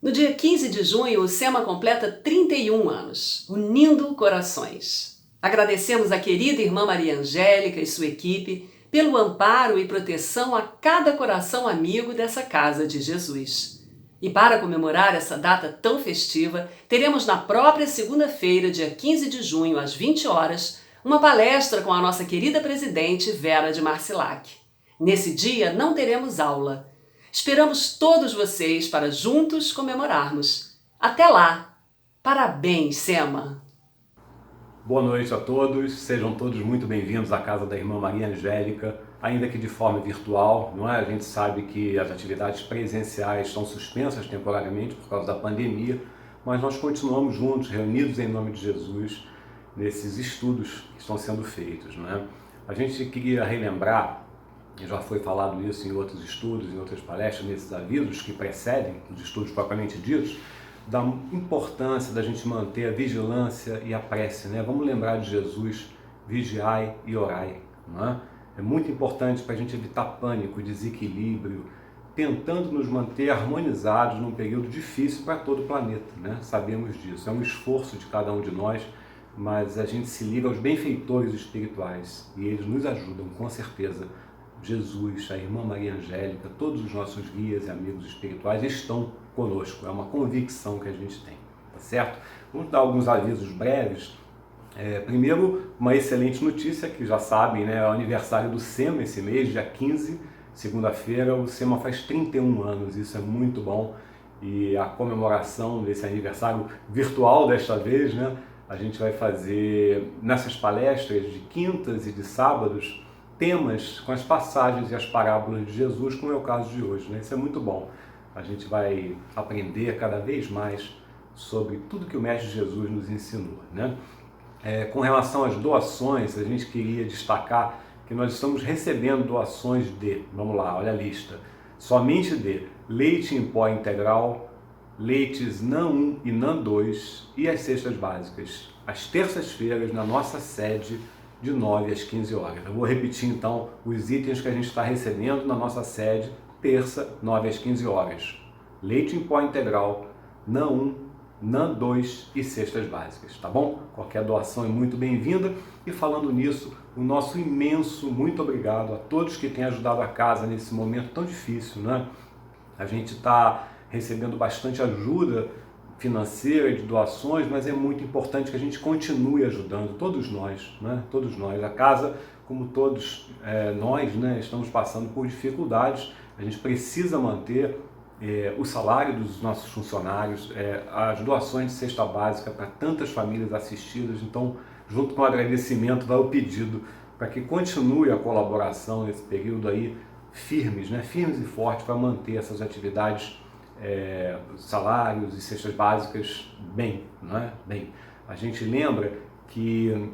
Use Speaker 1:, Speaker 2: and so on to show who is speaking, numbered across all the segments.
Speaker 1: No dia 15 de junho, o SEMA completa 31 anos, unindo corações. Agradecemos a querida irmã Maria Angélica e sua equipe pelo amparo e proteção a cada coração amigo dessa Casa de Jesus. E para comemorar essa data tão festiva, teremos na própria segunda-feira, dia 15 de junho, às 20 horas, uma palestra com a nossa querida presidente Vera de Marcilac. Nesse dia não teremos aula. Esperamos todos vocês para juntos comemorarmos. Até lá! Parabéns, SEMA!
Speaker 2: Boa noite a todos, sejam todos muito bem-vindos à casa da irmã Maria Angélica, ainda que de forma virtual, não é? A gente sabe que as atividades presenciais estão suspensas temporariamente por causa da pandemia, mas nós continuamos juntos, reunidos em nome de Jesus, nesses estudos que estão sendo feitos, não é? A gente queria relembrar, já foi falado isso em outros estudos, em outras palestras, nesses avisos que precedem os estudos propriamente ditos, da importância da gente manter a vigilância e a prece, né? Vamos lembrar de Jesus, vigiai e orai, não é? É muito importante para a gente evitar pânico, desequilíbrio, tentando nos manter harmonizados num período difícil para todo o planeta, né? Sabemos disso, é um esforço de cada um de nós, mas a gente se liga aos benfeitores espirituais e eles nos ajudam, com certeza. Jesus, a irmã Maria Angélica, todos os nossos guias e amigos espirituais estão conosco, é uma convicção que a gente tem, tá certo? Vamos dar alguns avisos breves. Primeiro, uma excelente notícia, que já sabem, né? É o aniversário do SEMA esse mês, dia 15, segunda-feira, o SEMA faz 31 anos, isso é muito bom, e a comemoração desse aniversário virtual desta vez, né? A gente vai fazer nessas palestras de quintas e de sábados, temas com as passagens e as parábolas de Jesus, como é o caso de hoje, né? Isso é muito bom. A gente vai aprender cada vez mais sobre tudo que o Mestre Jesus nos ensinou, né? Com relação às doações, a gente queria destacar que nós estamos recebendo doações de, vamos lá, olha a lista, somente de leite em pó integral, leites NAN 1 e NAN 2 e as cestas básicas, às terças-feiras na nossa sede, de 9 às 15 horas. Eu vou repetir então os itens que a gente está recebendo na nossa sede, terça, 9 às 15 horas. Leite em pó integral, NAN 1, NAN 2 e cestas básicas, tá bom? Qualquer doação é muito bem-vinda. E falando nisso, o nosso imenso muito obrigado a todos que têm ajudado a casa nesse momento tão difícil, né? A gente está recebendo bastante ajuda financeira, de doações, mas é muito importante que a gente continue ajudando, todos nós, né? Todos nós. A casa, como todos nós, né, estamos passando por dificuldades, a gente precisa manter o salário dos nossos funcionários, as doações de cesta básica para tantas famílias assistidas. Então, junto com o agradecimento, vai o pedido para que continue a colaboração nesse período aí, firmes, né? Firmes e fortes para manter essas atividades, salários e cestas básicas bem, não é? Bem, a gente lembra que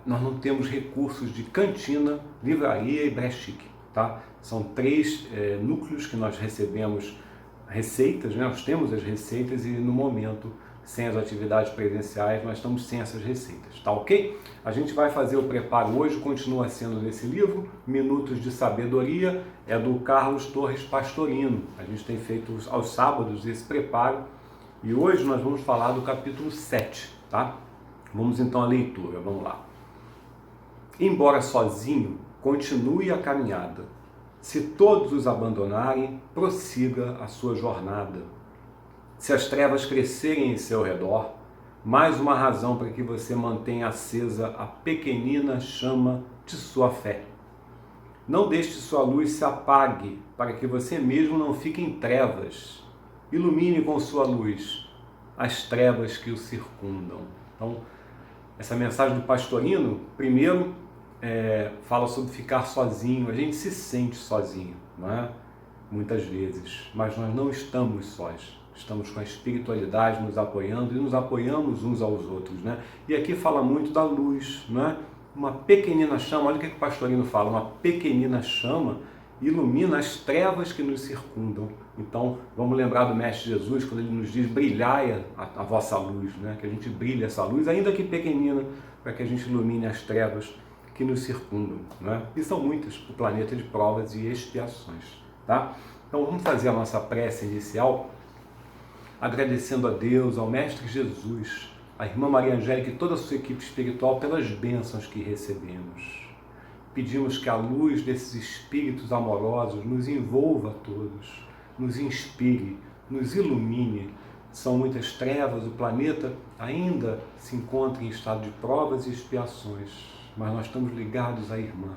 Speaker 2: nós não temos recursos de cantina, livraria e brechique, tá? São três núcleos que nós recebemos receitas, né? Nós temos as receitas e no momento, sem as atividades presenciais, nós estamos sem essas receitas, tá ok? A gente vai fazer o preparo hoje, continua sendo nesse livro, Minutos de Sabedoria, é do Carlos Torres Pastorino. A gente tem feito aos sábados esse preparo e hoje nós vamos falar do capítulo 7, tá? Vamos então à leitura, vamos lá. Embora sozinho, continue a caminhada. Se todos os abandonarem, prossiga a sua jornada. Se as trevas crescerem em seu redor, mais uma razão para que você mantenha acesa a pequenina chama de sua fé. Não deixe sua luz se apague, para que você mesmo não fique em trevas. Ilumine com sua luz as trevas que o circundam. Então, essa mensagem do Pastorino, primeiro, fala sobre ficar sozinho. A gente se sente sozinho, não é? Muitas vezes, mas nós não estamos sós. Estamos com a espiritualidade nos apoiando e nos apoiamos uns aos outros, né? E aqui fala muito da luz, né? Uma pequenina chama, olha o que o Pastorino fala, uma pequenina chama ilumina as trevas que nos circundam. Então, vamos lembrar do Mestre Jesus, quando ele nos diz, brilhai a vossa luz, né? Que a gente brilhe essa luz, ainda que pequenina, para que a gente ilumine as trevas que nos circundam, né? E são muitas, o planeta de provas e expiações, tá? Então vamos fazer a nossa prece inicial, agradecendo a Deus, ao Mestre Jesus, à Irmã Maria Angélica e toda a sua equipe espiritual pelas bênçãos que recebemos. Pedimos que a luz desses espíritos amorosos nos envolva a todos, nos inspire, nos ilumine. São muitas trevas, o planeta ainda se encontra em estado de provas e expiações, mas nós estamos ligados à Irmã.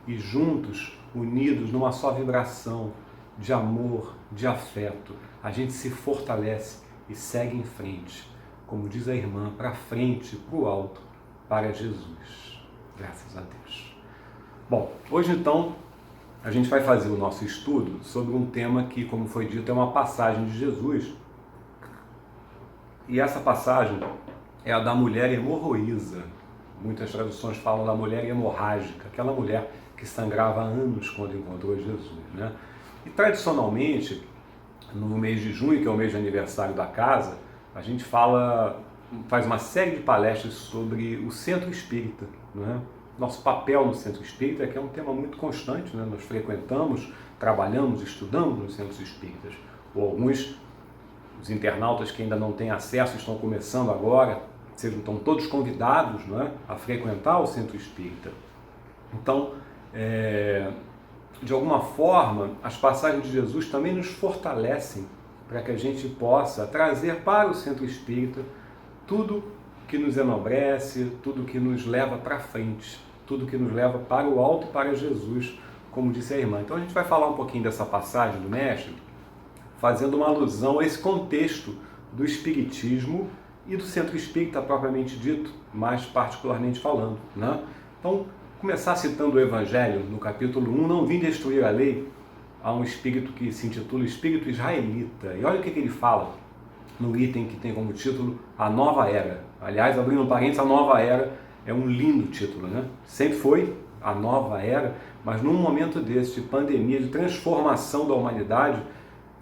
Speaker 2: E juntos, unidos numa só vibração de amor, de afeto, a gente se fortalece e segue em frente, como diz a Irmã, para frente, para o alto, para Jesus. Graças a Deus. Bom, hoje então a gente vai fazer o nosso estudo sobre um tema que, como foi dito, é uma passagem de Jesus. E essa passagem é a da mulher hemorroísa. Muitas traduções falam da mulher hemorrágica, aquela mulher que sangrava há anos quando encontrou Jesus, né? E tradicionalmente, no mês de junho, que é o mês de aniversário da casa, a gente faz uma série de palestras sobre o centro espírita, né? Nosso papel no centro espírita, que é um tema muito constante, né? Nós frequentamos, trabalhamos, estudamos nos centros espíritas. Ou alguns, os internautas que ainda não têm acesso, estão começando agora, estão todos convidados, né, a frequentar o centro espírita. Então, de alguma forma, as passagens de Jesus também nos fortalecem para que a gente possa trazer para o centro espírita tudo que nos enobrece, tudo que nos leva para frente, tudo que nos leva para o alto e para Jesus, como disse a irmã. Então a gente vai falar um pouquinho dessa passagem do Mestre, fazendo uma alusão a esse contexto do Espiritismo e do centro espírita propriamente dito, mais particularmente falando, né? Então, começar citando o Evangelho, no capítulo 1, não vim destruir a lei, há um espírito que se intitula Espírito Israelita. E olha o que ele fala no item que tem como título A Nova Era. Aliás, abrindo um parênteses, a Nova Era é um lindo título, né? Sempre foi a Nova Era, mas num momento desse de pandemia, de transformação da humanidade,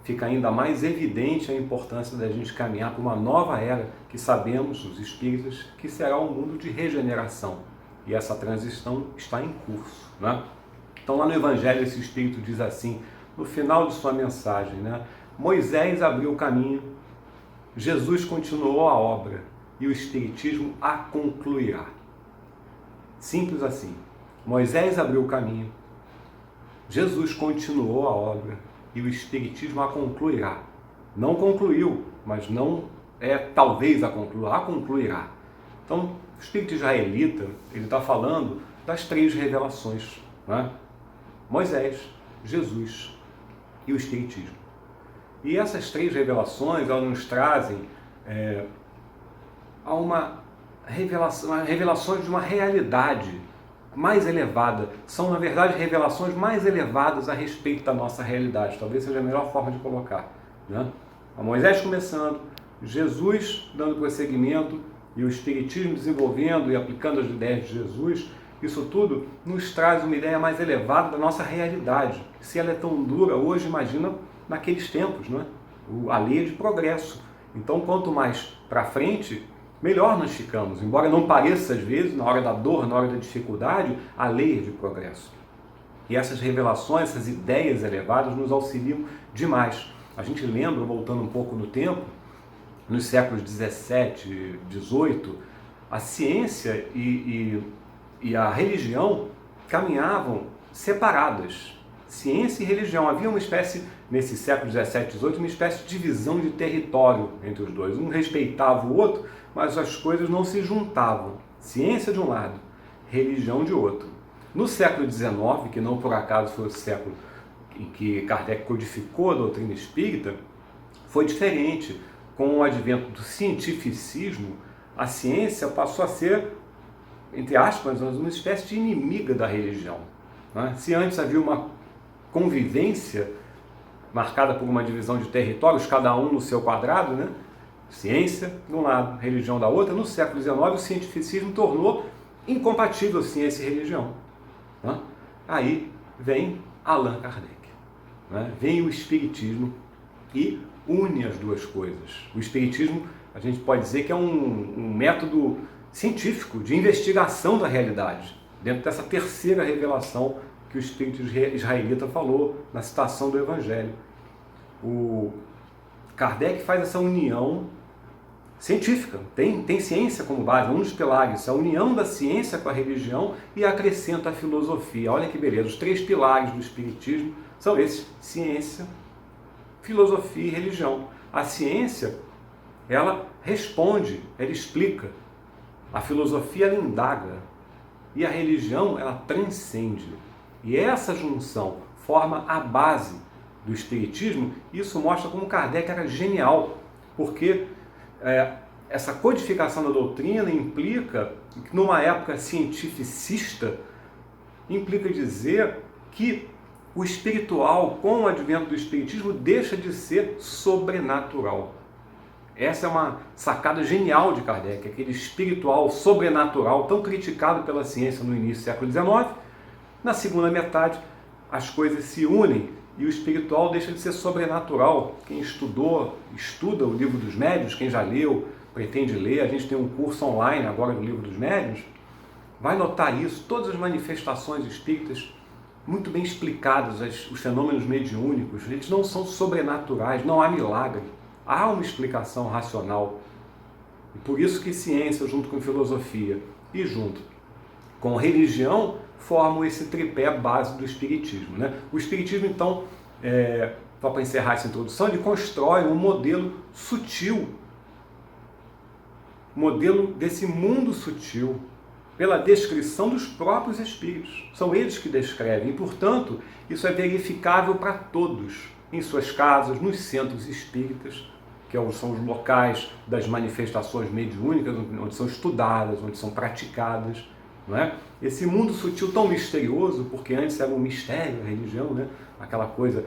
Speaker 2: fica ainda mais evidente a importância da gente caminhar para uma nova era que sabemos, os espíritas, que será um mundo de regeneração. E essa transição está em curso, né? Então lá no Evangelho esse espírito diz assim, no final de sua mensagem, né? Moisés abriu o caminho, Jesus continuou a obra e o Espiritismo a concluirá. Simples assim. Moisés abriu o caminho, Jesus continuou a obra e o Espiritismo a concluirá. Não concluiu, mas não talvez a concluirá. Então, o Espírito Israelita, ele está falando das 3 revelações, né? Moisés, Jesus e o Espiritismo. E essas 3 revelações, elas nos trazem a revelações de uma realidade mais elevada. São, na verdade, revelações mais elevadas a respeito da nossa realidade. Talvez seja a melhor forma de colocar, né? A Moisés começando, Jesus dando prosseguimento e o Espiritismo desenvolvendo e aplicando as ideias de Jesus. Isso tudo nos traz uma ideia mais elevada da nossa realidade. Se ela é tão dura hoje, imagina naqueles tempos, né? A lei é de progresso. Então, quanto mais para frente, melhor nós ficamos. Embora não pareça, às vezes, na hora da dor, na hora da dificuldade, a lei é de progresso. E essas revelações, essas ideias elevadas nos auxiliam demais. A gente lembra, voltando um pouco no tempo, nos séculos 17, 18, a ciência e a religião caminhavam separadas. Ciência e religião. Havia uma espécie, nesse século 17, 18, uma espécie de divisão de território entre os dois. Um respeitava o outro, mas as coisas não se juntavam. Ciência de um lado, religião de outro. No século XIX, que não por acaso foi o século em que Kardec codificou a doutrina espírita, foi diferente. Com o advento do cientificismo, a ciência passou a ser, entre aspas, uma espécie de inimiga da religião, né? Se antes havia uma convivência marcada por uma divisão de territórios, cada um no seu quadrado, né? Ciência de um lado, religião da outra, no século XIX o cientificismo tornou incompatível ciência e religião, né? Aí vem Allan Kardec, né? Vem o Espiritismo e une as duas coisas. O Espiritismo, a gente pode dizer que é um método científico de investigação da realidade, dentro dessa terceira revelação que o espírito israelita falou na citação do Evangelho. O Kardec faz essa união científica, tem ciência como base, um dos pilares, a união da ciência com a religião, e acrescenta a filosofia. Olha que beleza, os 3 pilares do espiritismo são esses: ciência, filosofia e religião. A ciência, ela responde, ela explica. A filosofia, ela indaga. E a religião, ela transcende. E essa junção forma a base do espiritismo. Isso mostra como Kardec era genial, porque essa codificação da doutrina implica, numa época cientificista, implica dizer que o espiritual, com o advento do espiritismo, deixa de ser sobrenatural. Essa é uma sacada genial de Kardec, aquele espiritual sobrenatural tão criticado pela ciência no início do século XIX. Na segunda metade, as coisas se unem e o espiritual deixa de ser sobrenatural. Quem estuda o Livro dos Médiuns, quem já leu, pretende ler, a gente tem um curso online agora do Livro dos Médiuns, vai notar isso, todas as manifestações espíritas muito bem explicadas, os fenômenos mediúnicos, eles não são sobrenaturais, não há milagre, há uma explicação racional. E por isso que ciência, junto com filosofia e junto com religião, formam esse tripé base do espiritismo, né? O espiritismo, então, só para encerrar essa introdução, ele constrói um modelo sutil, modelo desse mundo sutil, pela descrição dos próprios espíritos. São eles que descrevem, e, portanto, isso é verificável para todos, em suas casas, nos centros espíritas, que são os locais das manifestações mediúnicas, onde são estudadas, onde são praticadas. Não é? Esse mundo sutil tão misterioso, porque antes era um mistério a religião, né? Aquela coisa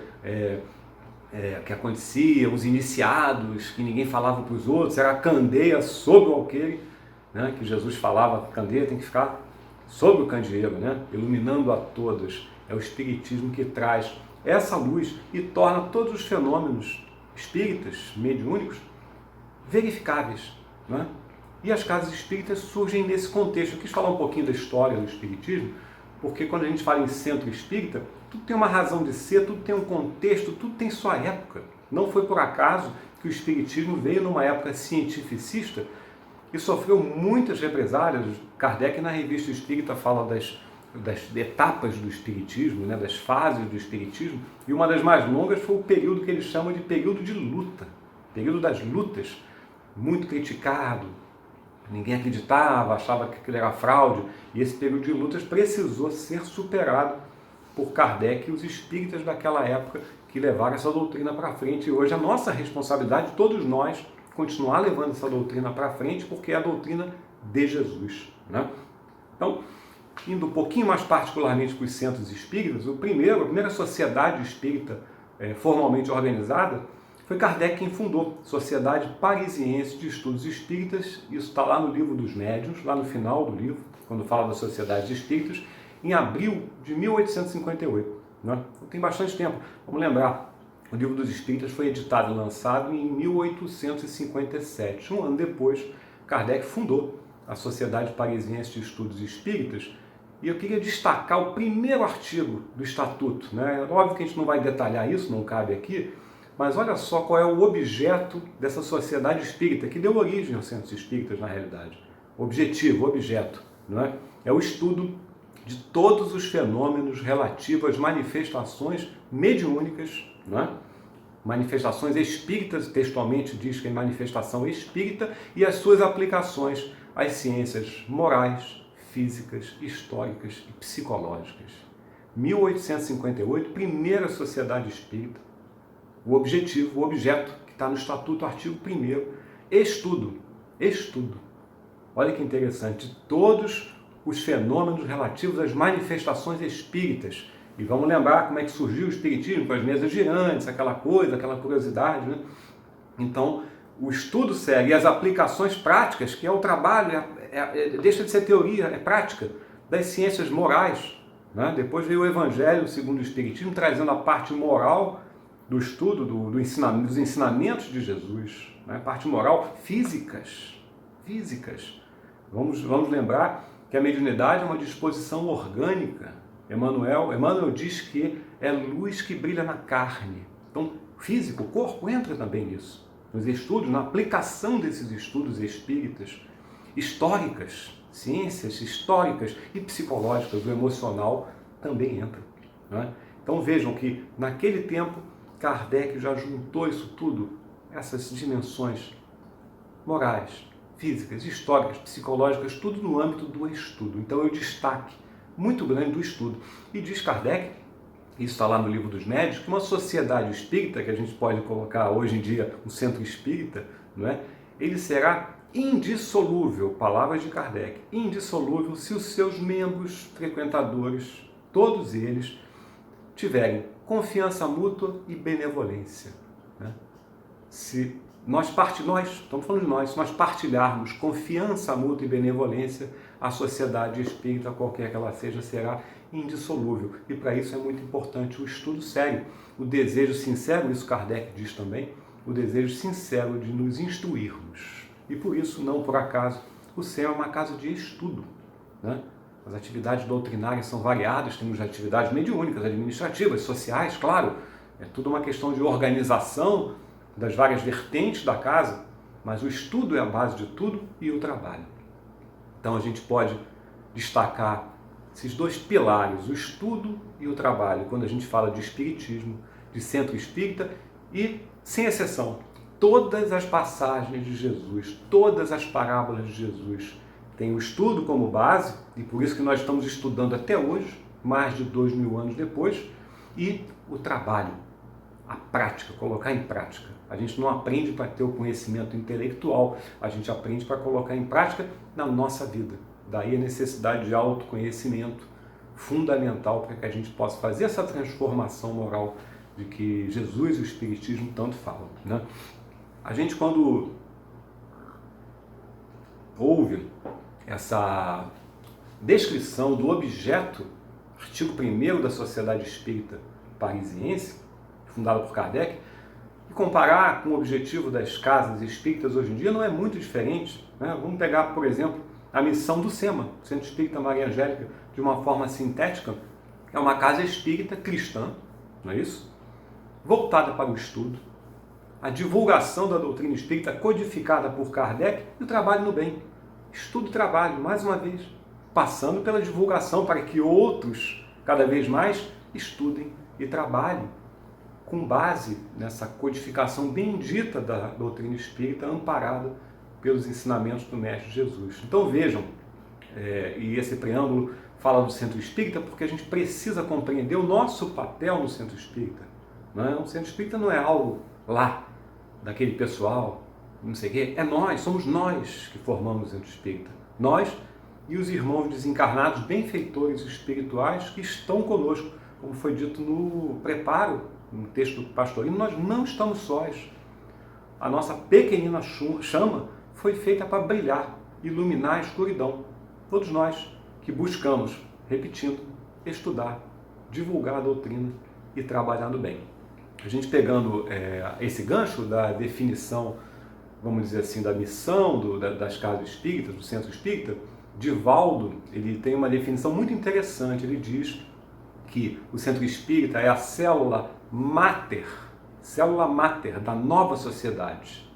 Speaker 2: que acontecia, os iniciados, que ninguém falava para os outros, era a candeia sobre o alqueire, né? Que Jesus falava, a candeia tem que ficar sobre o candeeiro, né? Iluminando a todos. É o espiritismo que traz essa luz e torna todos os fenômenos espíritas, mediúnicos, verificáveis, não é? E as casas espíritas surgem nesse contexto. Eu quis falar um pouquinho da história do espiritismo, porque quando a gente fala em centro espírita, tudo tem uma razão de ser, tudo tem um contexto, tudo tem sua época. Não foi por acaso que o espiritismo veio numa época cientificista e sofreu muitas represálias. Kardec, na Revista Espírita, fala das etapas do espiritismo, né, das fases do espiritismo, e uma das mais longas foi o período que ele chama de período de luta, período das lutas, muito criticado. Ninguém acreditava, achava que aquilo era fraude, e esse período de lutas precisou ser superado por Kardec e os espíritas daquela época que levaram essa doutrina para frente. E hoje a nossa responsabilidade, todos nós, continuar levando essa doutrina para frente, porque é a doutrina de Jesus, né? Então, indo um pouquinho mais particularmente para os centros espíritas, a primeira sociedade espírita formalmente organizada foi Kardec quem fundou, Sociedade Parisiense de Estudos Espíritas. Isso está lá no Livro dos Médiuns, lá no final do livro, quando fala das sociedades espíritas, em abril de 1858. Né? Então, tem bastante tempo. Vamos lembrar, o Livro dos Espíritas foi editado e lançado em 1857. Um ano depois, Kardec fundou a Sociedade Parisiense de Estudos Espíritas. E eu queria destacar o primeiro artigo do Estatuto, né? Óbvio que a gente não vai detalhar isso, não cabe aqui, mas olha só qual é o objeto dessa sociedade espírita, que deu origem aos centros espíritas na realidade. Objetivo, objeto, não é? É o estudo de todos os fenômenos relativos às manifestações mediúnicas, não é? Manifestações espíritas, textualmente diz que é manifestação espírita, e as suas aplicações às ciências morais, físicas, históricas e psicológicas. 1858, primeira sociedade espírita. O objetivo, o objeto, que está no Estatuto, artigo 1º, estudo. Olha que interessante, de todos os fenômenos relativos às manifestações espíritas. E vamos lembrar como é que surgiu o espiritismo, com as mesas girantes, aquela coisa, aquela curiosidade, né? Então, o estudo segue, e as aplicações práticas, que é o trabalho, deixa de ser teoria, é prática, das ciências morais, né? Depois veio o Evangelho segundo o Espiritismo, trazendo a parte moral do estudo, dos ensinamentos de Jesus, né? A parte moral, físicas. Vamos lembrar que a mediunidade é uma disposição orgânica, Emmanuel diz que é luz que brilha na carne. Então, físico, o corpo entra também nisso. Nos estudos, na aplicação desses estudos espíritas, históricas, ciências históricas e psicológicas, o emocional também entra. Né? Então vejam que naquele tempo Kardec já juntou isso tudo, essas dimensões morais, físicas, históricas, psicológicas, tudo no âmbito do estudo. Então é o destaque muito grande do estudo. E diz Kardec, isso está lá no Livro dos Médiuns, que uma sociedade espírita, que a gente pode colocar hoje em dia um centro espírita, não é? Ele será indissolúvel, palavras de Kardec, indissolúvel se os seus membros, frequentadores, todos eles, tiverem confiança mútua e benevolência. Né? Se nós, estamos falando de nós, se nós partilharmos confiança mútua e benevolência, a sociedade espírita, qualquer que ela seja, será indissolúvel. E para isso é muito importante o estudo sério, o desejo sincero, isso Kardec diz também, o desejo sincero de nos instruirmos. E por isso, não por acaso, o céu é uma casa de estudo. Né? As atividades doutrinárias são variadas, temos atividades mediúnicas, administrativas, sociais, claro. É tudo uma questão de organização das várias vertentes da casa, mas o estudo é a base de tudo e o trabalho. Então a gente pode destacar esses dois pilares, o estudo e o trabalho, quando a gente fala de espiritismo, de centro espírita e, sem exceção, todas as passagens de Jesus, todas as parábolas de Jesus têm o estudo como base, e por isso que nós estamos estudando até hoje, mais de 2000 anos depois, e o trabalho, a prática, colocar em prática. A gente não aprende para ter o conhecimento intelectual, a gente aprende para colocar em prática na nossa vida. Daí a necessidade de autoconhecimento fundamental para que a gente possa fazer essa transformação moral de que Jesus e o Espiritismo tanto falam. Né? A gente, quando ouve essa descrição do objeto, artigo 1º da Sociedade Espírita Parisiense, fundada por Kardec, e comparar com o objetivo das casas espíritas hoje em dia, não é muito diferente. Né? Vamos pegar, por exemplo, a missão do SEMA, Centro Espírita Maria Angélica, de uma forma sintética, é uma casa espírita cristã, não é isso? Voltada para o estudo, a divulgação da doutrina espírita codificada por Kardec e o trabalho no bem. Estudo e trabalho, mais uma vez, passando pela divulgação para que outros, cada vez mais, estudem e trabalhem com base nessa codificação bendita da doutrina espírita, amparada pelos ensinamentos do Mestre Jesus. Então vejam, e esse preâmbulo fala do centro espírita porque a gente precisa compreender o nosso papel no centro espírita. Não é? O centro espírita não é algo lá, daquele pessoal, não sei o quê, é nós, somos nós que formamos o centro espírita. Nós e os irmãos desencarnados, benfeitores espirituais que estão conosco, como foi dito no preparo, no texto do pastorino, nós não estamos sós. A nossa pequenina chama foi feita para brilhar, iluminar a escuridão. Todos nós que buscamos, repetindo, estudar, divulgar a doutrina e trabalhar no bem. A gente pegando esse gancho da definição, vamos dizer assim, da missão das casas espíritas, do centro espírita, Divaldo, ele tem uma definição muito interessante. Ele diz que o centro espírita é a célula máter da nova sociedade,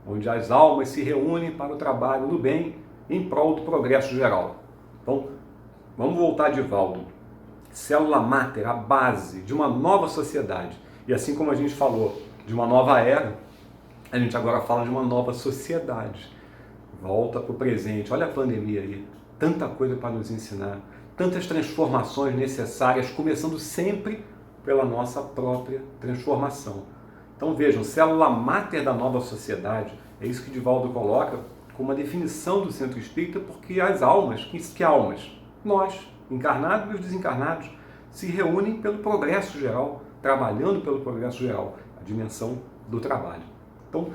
Speaker 2: onde as almas se reúnem para o trabalho no bem em prol do progresso geral. Então, vamos voltar a Divaldo. Célula máter, a base de uma nova sociedade. E assim como a gente falou de uma nova era, a gente agora fala de uma nova sociedade. Volta para o presente. Olha a pandemia aí. Tanta coisa para nos ensinar. Tantas transformações necessárias, começando sempre pela nossa própria transformação. Então vejam, célula máter da nova sociedade, é isso que Divaldo coloca como uma definição do centro espírita, porque as almas, que almas? Nós, encarnados e os desencarnados, se reúnem pelo progresso geral, trabalhando pelo progresso geral, a dimensão do trabalho. Então,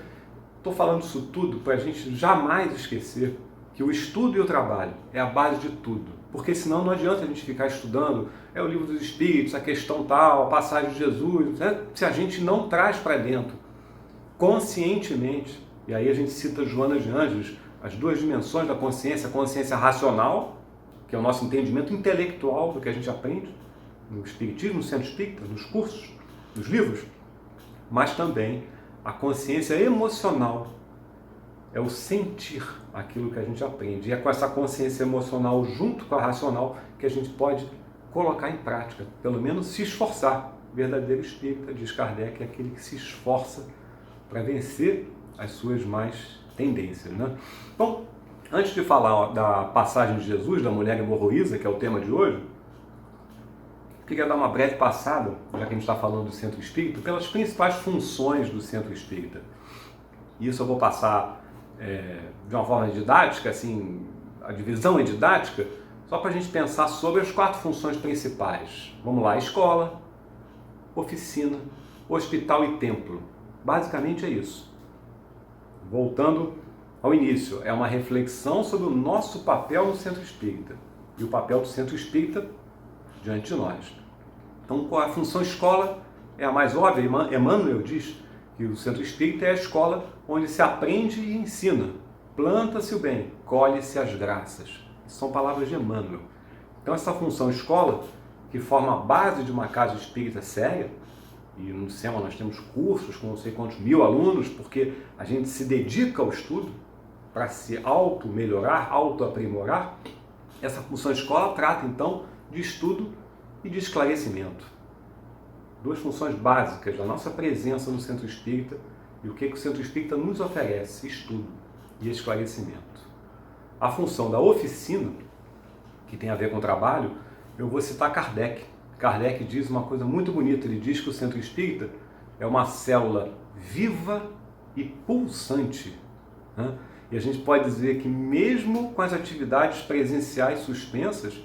Speaker 2: estou falando isso tudo para a gente jamais esquecer que o estudo e o trabalho é a base de tudo. Porque senão não adianta a gente ficar estudando o livro dos Espíritos, a questão tal, a passagem de Jesus, né? Se a gente não traz para dentro conscientemente, e aí a gente cita Joana de Ângeles, as duas dimensões da consciência, a consciência racional, que é o nosso entendimento intelectual do que a gente aprende no Espiritismo, no Centro Espírita, nos cursos, nos livros, mas também a consciência emocional, é o sentir aquilo que a gente aprende. E é com essa consciência emocional junto com a racional que a gente pode colocar em prática, pelo menos se esforçar. O verdadeiro espírita, diz Kardec, é aquele que se esforça para vencer as suas más tendências, né? Bom, antes de falar da passagem de Jesus, da mulher hemorroísa, que é o tema de hoje, queria dar uma breve passada, já que a gente está falando do Centro Espírita, pelas principais funções do Centro Espírita. E isso eu vou passar de uma forma didática, assim, a divisão é didática, só para a gente pensar sobre as 4 funções principais. Vamos lá: escola, oficina, hospital e templo. Basicamente é isso. Voltando ao início, é uma reflexão sobre o nosso papel no Centro Espírita e o papel do Centro Espírita diante de nós. Então, a função escola é a mais óbvia. Emmanuel diz que o Centro Espírita é a escola onde se aprende e ensina. Planta-se o bem, colhe-se as graças. São palavras de Emmanuel. Então, essa função escola, que forma a base de uma casa espírita séria, e no SEMA nós temos cursos com não sei quantos mil alunos, porque a gente se dedica ao estudo para se auto-melhorar, auto-aprimorar. Essa função escola trata, então, de estudo e de esclarecimento. 2 funções básicas da nossa presença no Centro Espírita e o que o Centro Espírita nos oferece: estudo e esclarecimento. A função da oficina, que tem a ver com o trabalho, eu vou citar Kardec. Kardec diz uma coisa muito bonita. Ele diz que o Centro Espírita é uma célula viva e pulsante, né? E a gente pode dizer que mesmo com as atividades presenciais suspensas,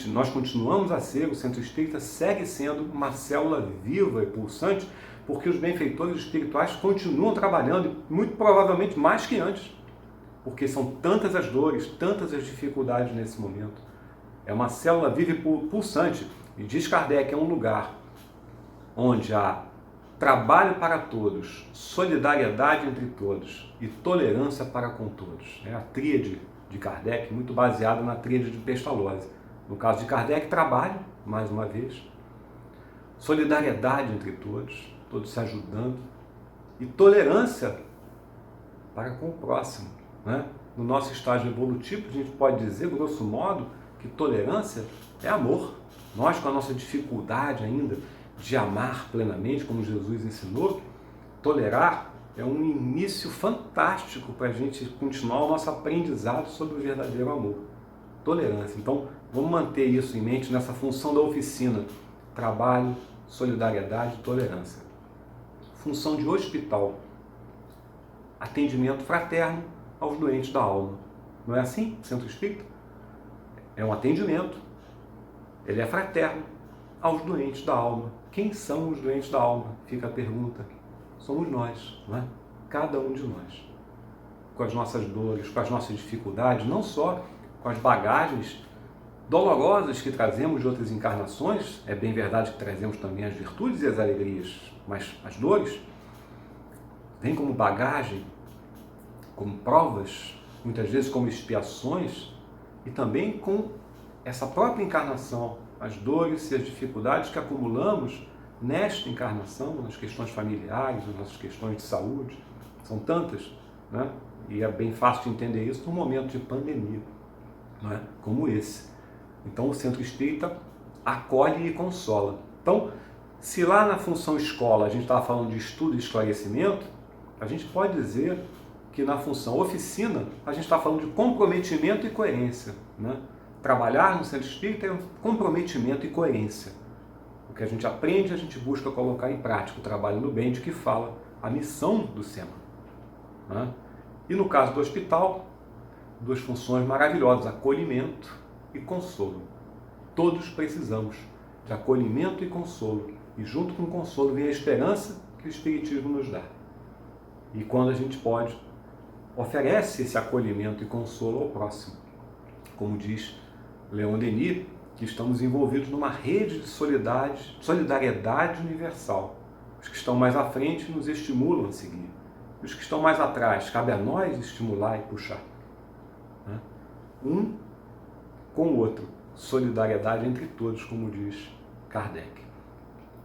Speaker 2: nós continuamos a ser, o Centro Espírita segue sendo uma célula viva e pulsante, porque os benfeitores espirituais continuam trabalhando, muito provavelmente mais que antes, porque são tantas as dores, tantas as dificuldades nesse momento. É uma célula viva e pulsante. E diz Kardec, é um lugar onde há trabalho para todos, solidariedade entre todos e tolerância para com todos. É a tríade de Kardec, muito baseada na tríade de Pestalozzi. No caso de Kardec, trabalho, mais uma vez, solidariedade entre todos, todos se ajudando, e tolerância para com o próximo, né? No nosso estágio evolutivo, a gente pode dizer, grosso modo, que tolerância é amor. Nós, com a nossa dificuldade ainda de amar plenamente, como Jesus ensinou, tolerar é um início fantástico para a gente continuar o nosso aprendizado sobre o verdadeiro amor. Tolerância. Então, vamos manter isso em mente nessa função da oficina: trabalho, solidariedade e tolerância. Função de hospital: atendimento fraterno aos doentes da alma. Não é assim, Centro Espírita? É um atendimento, ele é fraterno aos doentes da alma. Quem são os doentes da alma? Fica a pergunta. Somos nós, não é? Cada um de nós. Com as nossas dores, com as nossas dificuldades, não só com as bagagens dolorosas que trazemos de outras encarnações. É bem verdade que trazemos também as virtudes e as alegrias, mas as dores vêm como bagagem, como provas, muitas vezes como expiações, e também com essa própria encarnação, as dores e as dificuldades que acumulamos nesta encarnação, nas questões familiares, nas nossas questões de saúde. São tantas, né? E é bem fácil de entender isso num momento de pandemia, não é? Como esse. Então o Centro Espírita acolhe e consola. Então, se lá na função escola a gente estava falando de estudo e esclarecimento, a gente pode dizer que na função oficina a gente está falando de comprometimento e coerência, né? Trabalhar no Centro Espírita é um comprometimento e coerência. O que a gente aprende, a gente busca colocar em prática. O trabalho no bem, de que fala a missão do SEMA, né? E no caso do hospital, 2 funções maravilhosas: acolhimento e consolo. Todos precisamos de acolhimento e consolo. E junto com o consolo vem a esperança que o Espiritismo nos dá. E quando a gente pode, oferece esse acolhimento e consolo ao próximo. Como diz Leon Denis, que estamos envolvidos numa rede de solidariedade universal. Os que estão mais à frente nos estimulam a seguir. Os que estão mais atrás, cabe a nós estimular e puxar. Um com o outro. Solidariedade entre todos, como diz Kardec.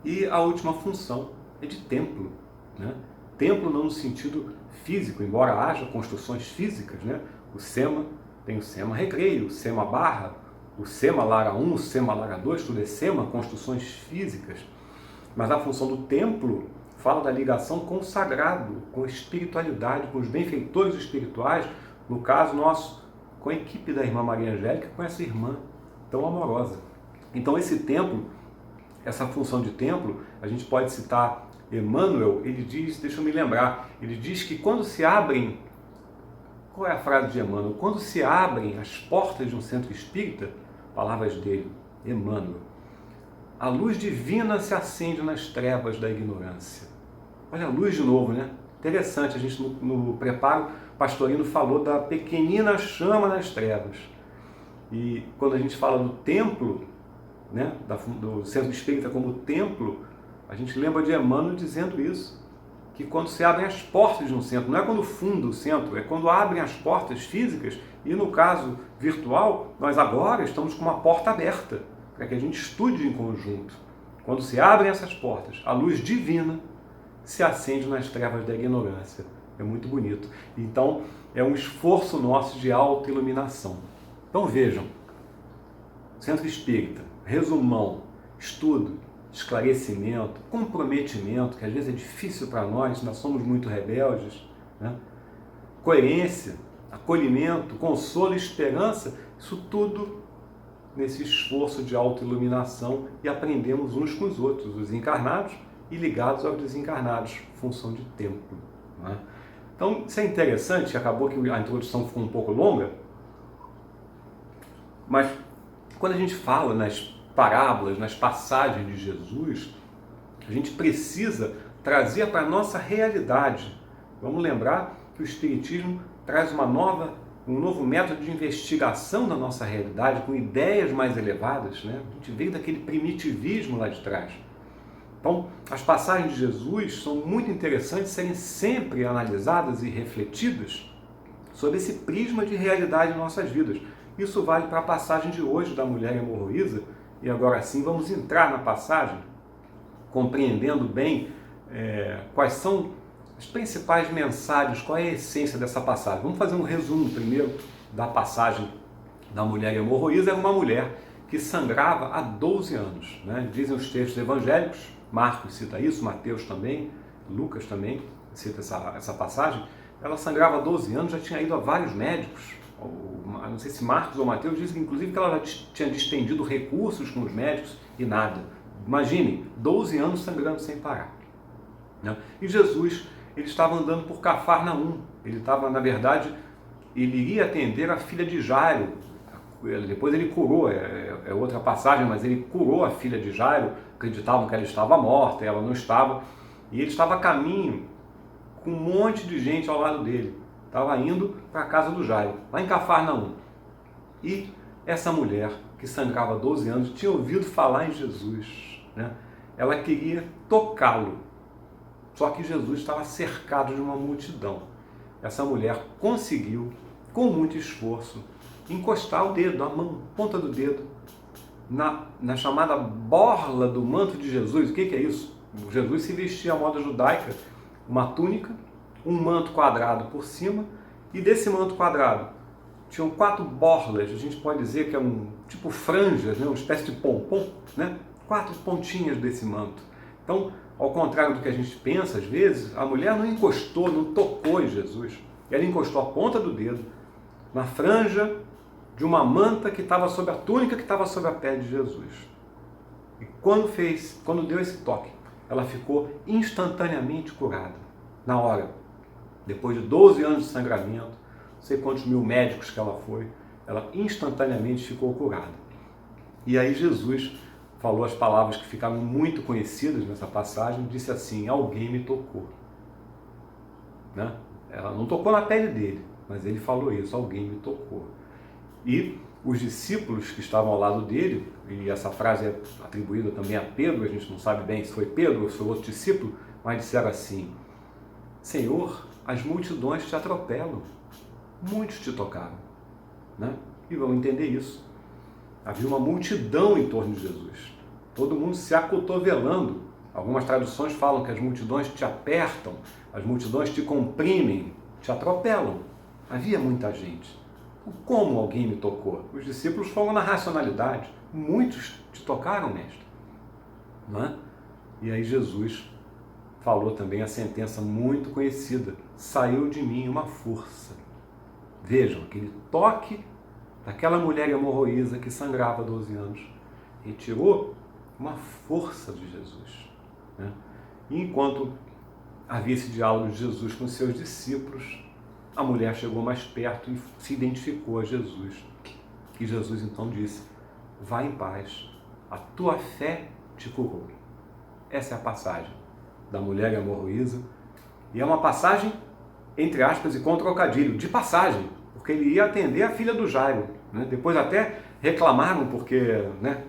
Speaker 2: E a última função é de templo, né? Templo não no sentido físico, embora haja construções físicas, né? O SEMA tem o SEMA Recreio, o SEMA Barra, o SEMA Lara 1, o SEMA Lara 2, tudo é SEMA, construções físicas. Mas a função do templo fala da ligação com o sagrado, com a espiritualidade, com os benfeitores espirituais, no caso nosso, com a equipe da Irmã Maria Angélica, com essa irmã tão amorosa. Então esse templo, essa função de templo, a gente pode citar Emmanuel, ele diz, deixa eu me lembrar, ele diz que quando se abrem, qual é a frase de Emmanuel? Quando se abrem as portas de um centro espírita, palavras dele, Emmanuel, a luz divina se acende nas trevas da ignorância. Olha a luz de novo, né? Interessante, a gente no preparo pastorino falou da pequenina chama nas trevas. E quando a gente fala do templo, né, do centro espírita como templo, a gente lembra de Emmanuel dizendo isso, que quando se abrem as portas de um centro, não é quando funda o centro, é quando abrem as portas físicas, e no caso virtual, nós agora estamos com uma porta aberta, para que a gente estude em conjunto. Quando se abrem essas portas, a luz divina se acende nas trevas da ignorância. É muito bonito. Então, é um esforço nosso de autoiluminação. Então vejam, centro espírita, resumão, estudo, esclarecimento, comprometimento, que às vezes é difícil para nós somos muito rebeldes, né? Coerência, acolhimento, consolo e esperança, isso tudo nesse esforço de autoiluminação, e aprendemos uns com os outros, os encarnados e ligados aos desencarnados, função de templo, né? Então isso é interessante, acabou que a introdução ficou um pouco longa, mas quando a gente fala nas parábolas, nas passagens de Jesus, a gente precisa trazer para a nossa realidade. Vamos lembrar que o Espiritismo traz um novo método de investigação da nossa realidade, com ideias mais elevadas, né? A gente veio daquele primitivismo lá de trás. Então, as passagens de Jesus são muito interessantes serem sempre analisadas e refletidas sob esse prisma de realidade em nossas vidas. Isso vale para a passagem de hoje da mulher hemorroísa, e agora sim vamos entrar na passagem, compreendendo bem quais são as principais mensagens, qual é a essência dessa passagem. Vamos fazer um resumo primeiro da passagem da mulher hemorroísa. Era uma mulher que sangrava há 12 anos, né? Dizem os textos evangélicos, Marcos cita isso, Mateus também, Lucas também cita essa passagem. Ela sangrava há 12 anos, já tinha ido a vários médicos, não sei se Marcos ou Mateus dizem, inclusive, que ela já tinha despendido recursos com os médicos e nada. Imagine, 12 anos sangrando sem parar, né? E Jesus, ele estava andando por Cafarnaum, ele estava, na verdade, ele iria atender a filha de Jairo, depois ele curou, é outra passagem, mas ele curou a filha de Jairo, acreditavam que ela estava morta, ela não estava, e ele estava a caminho com um monte de gente ao lado dele, estava indo para a casa do Jairo, lá em Cafarnaum. E essa mulher, que sangrava há 12 anos, tinha ouvido falar em Jesus, né? Ela queria tocá-lo, só que Jesus estava cercado de uma multidão. Essa mulher conseguiu, com muito esforço, encostar o dedo, a mão, ponta do dedo, na chamada borla do manto de Jesus. O que é isso? Jesus se vestia à moda judaica, uma túnica, um manto quadrado por cima, e desse manto quadrado tinham 4 borlas, a gente pode dizer que é um tipo franjas, né? Uma espécie de pompom, né? 4 pontinhas desse manto. Então, ao contrário do que a gente pensa às vezes, a mulher não encostou, não tocou em Jesus. Ela encostou a ponta do dedo na franja de uma manta que estava sobre a túnica que estava sobre a pele de Jesus. E quando deu esse toque, ela ficou instantaneamente curada, na hora. Depois de 12 anos de sangramento, não sei quantos mil médicos que ela foi, ela instantaneamente ficou curada. E aí Jesus falou as palavras que ficaram muito conhecidas nessa passagem, disse assim: alguém me tocou, né? Ela não tocou na pele dele, mas ele falou isso: alguém me tocou. E os discípulos que estavam ao lado dele, e essa frase é atribuída também a Pedro, a gente não sabe bem se foi Pedro ou se foi outro discípulo, mas disseram assim: Senhor, as multidões te atropelam, muitos te tocaram, né? E vamos entender isso. Havia uma multidão em torno de Jesus. Todo mundo se acotovelando. Algumas traduções falam que as multidões te apertam, as multidões te comprimem, te atropelam. Havia muita gente. Como alguém me tocou? Os discípulos foram na racionalidade. Muitos te tocaram, mestre. Não é? E aí Jesus falou também a sentença muito conhecida: saiu de mim uma força. Vejam, aquele toque daquela mulher hemorroísa que sangrava há 12 anos retirou uma força de Jesus. Né? E enquanto havia esse diálogo de Jesus com seus discípulos, a mulher chegou mais perto e se identificou a Jesus. E Jesus então disse: vá em paz, a tua fé te curou. Essa é a passagem da mulher hemorroísa. E é uma passagem, entre aspas e com trocadilho, de passagem, porque ele ia atender a filha do Jairo. Né? Depois até reclamaram, porque né,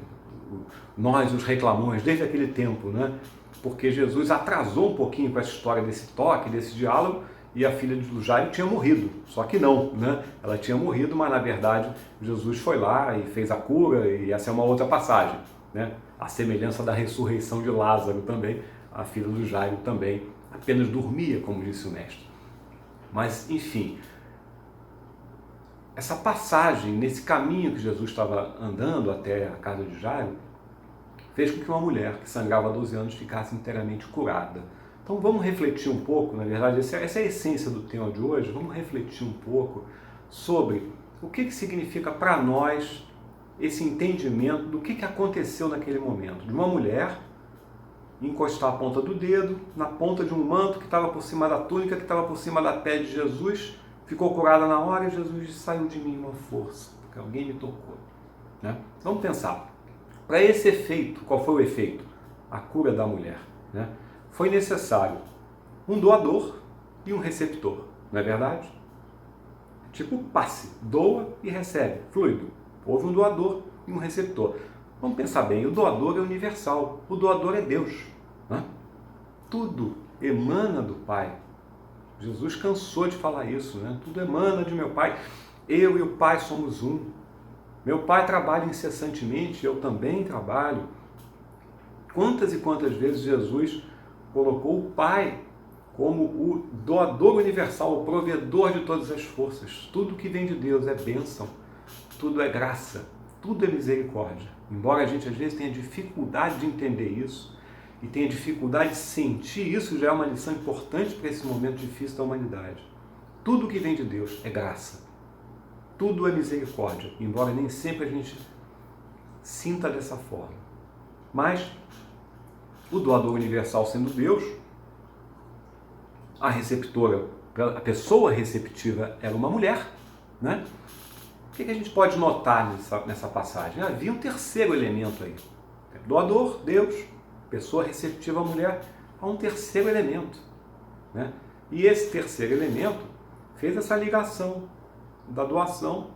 Speaker 2: nós, os reclamões, desde aquele tempo, né? Porque Jesus atrasou um pouquinho com essa história desse toque, desse diálogo, e a filha do Jairo tinha morrido. Só que não, né? Ela tinha morrido, mas na verdade Jesus foi lá e fez a cura, e essa é uma outra passagem. Né? A semelhança da ressurreição de Lázaro também, a filha do Jairo também apenas dormia, como disse o mestre. Mas, enfim, essa passagem, nesse caminho que Jesus estava andando até a casa de Jairo, fez com que uma mulher que sangrava há 12 anos ficasse inteiramente curada. Então vamos refletir um pouco, na verdade, essa é a essência do tema de hoje, vamos refletir um pouco sobre o que significa para nós esse entendimento do que aconteceu naquele momento. De uma mulher encostar a ponta do dedo na ponta de um manto que estava por cima da túnica, que estava por cima da pele de Jesus, ficou curada na hora e Jesus disse: saiu de mim uma força, porque alguém me tocou. Né? Vamos pensar. Para esse efeito, qual foi o efeito? A cura da mulher. Né? Foi necessário um doador e um receptor, não é verdade? Tipo passe, doa e recebe, fluido. Houve um doador e um receptor. Vamos pensar bem, o doador é universal, o doador é Deus. Né? Tudo emana do Pai. Jesus cansou de falar isso, né? Tudo emana de meu Pai. Eu e o Pai somos um. Meu Pai trabalha incessantemente, eu também trabalho. Quantas e quantas vezes Jesus colocou o Pai como o doador universal, o provedor de todas as forças. Tudo que vem de Deus é bênção, tudo é graça, tudo é misericórdia. Embora a gente às vezes tenha dificuldade de entender isso e tenha dificuldade de sentir isso, já é uma lição importante para esse momento difícil da humanidade. Tudo que vem de Deus é graça, tudo é misericórdia, embora nem sempre a gente sinta dessa forma. Mas o doador universal sendo Deus, a receptora, a pessoa receptiva era uma mulher, né? O que a gente pode notar nessa passagem? Havia um terceiro elemento aí. Doador, Deus, pessoa receptiva, mulher, há um terceiro elemento. Né? E esse terceiro elemento fez essa ligação da doação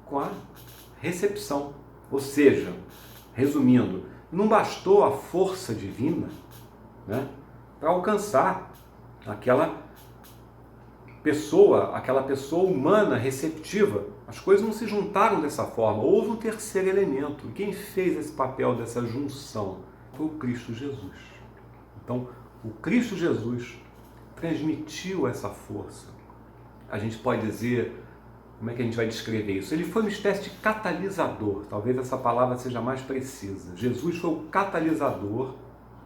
Speaker 2: com a recepção. Ou seja, resumindo, não bastou a força divina, né, para alcançar aquela pessoa humana receptiva. As coisas não se juntaram dessa forma. Houve um terceiro elemento. E quem fez esse papel dessa junção foi o Cristo Jesus. Então, o Cristo Jesus transmitiu essa força. A gente pode dizer, como é que a gente vai descrever isso? Ele foi uma espécie de catalisador. Talvez essa palavra seja mais precisa. Jesus foi o catalisador,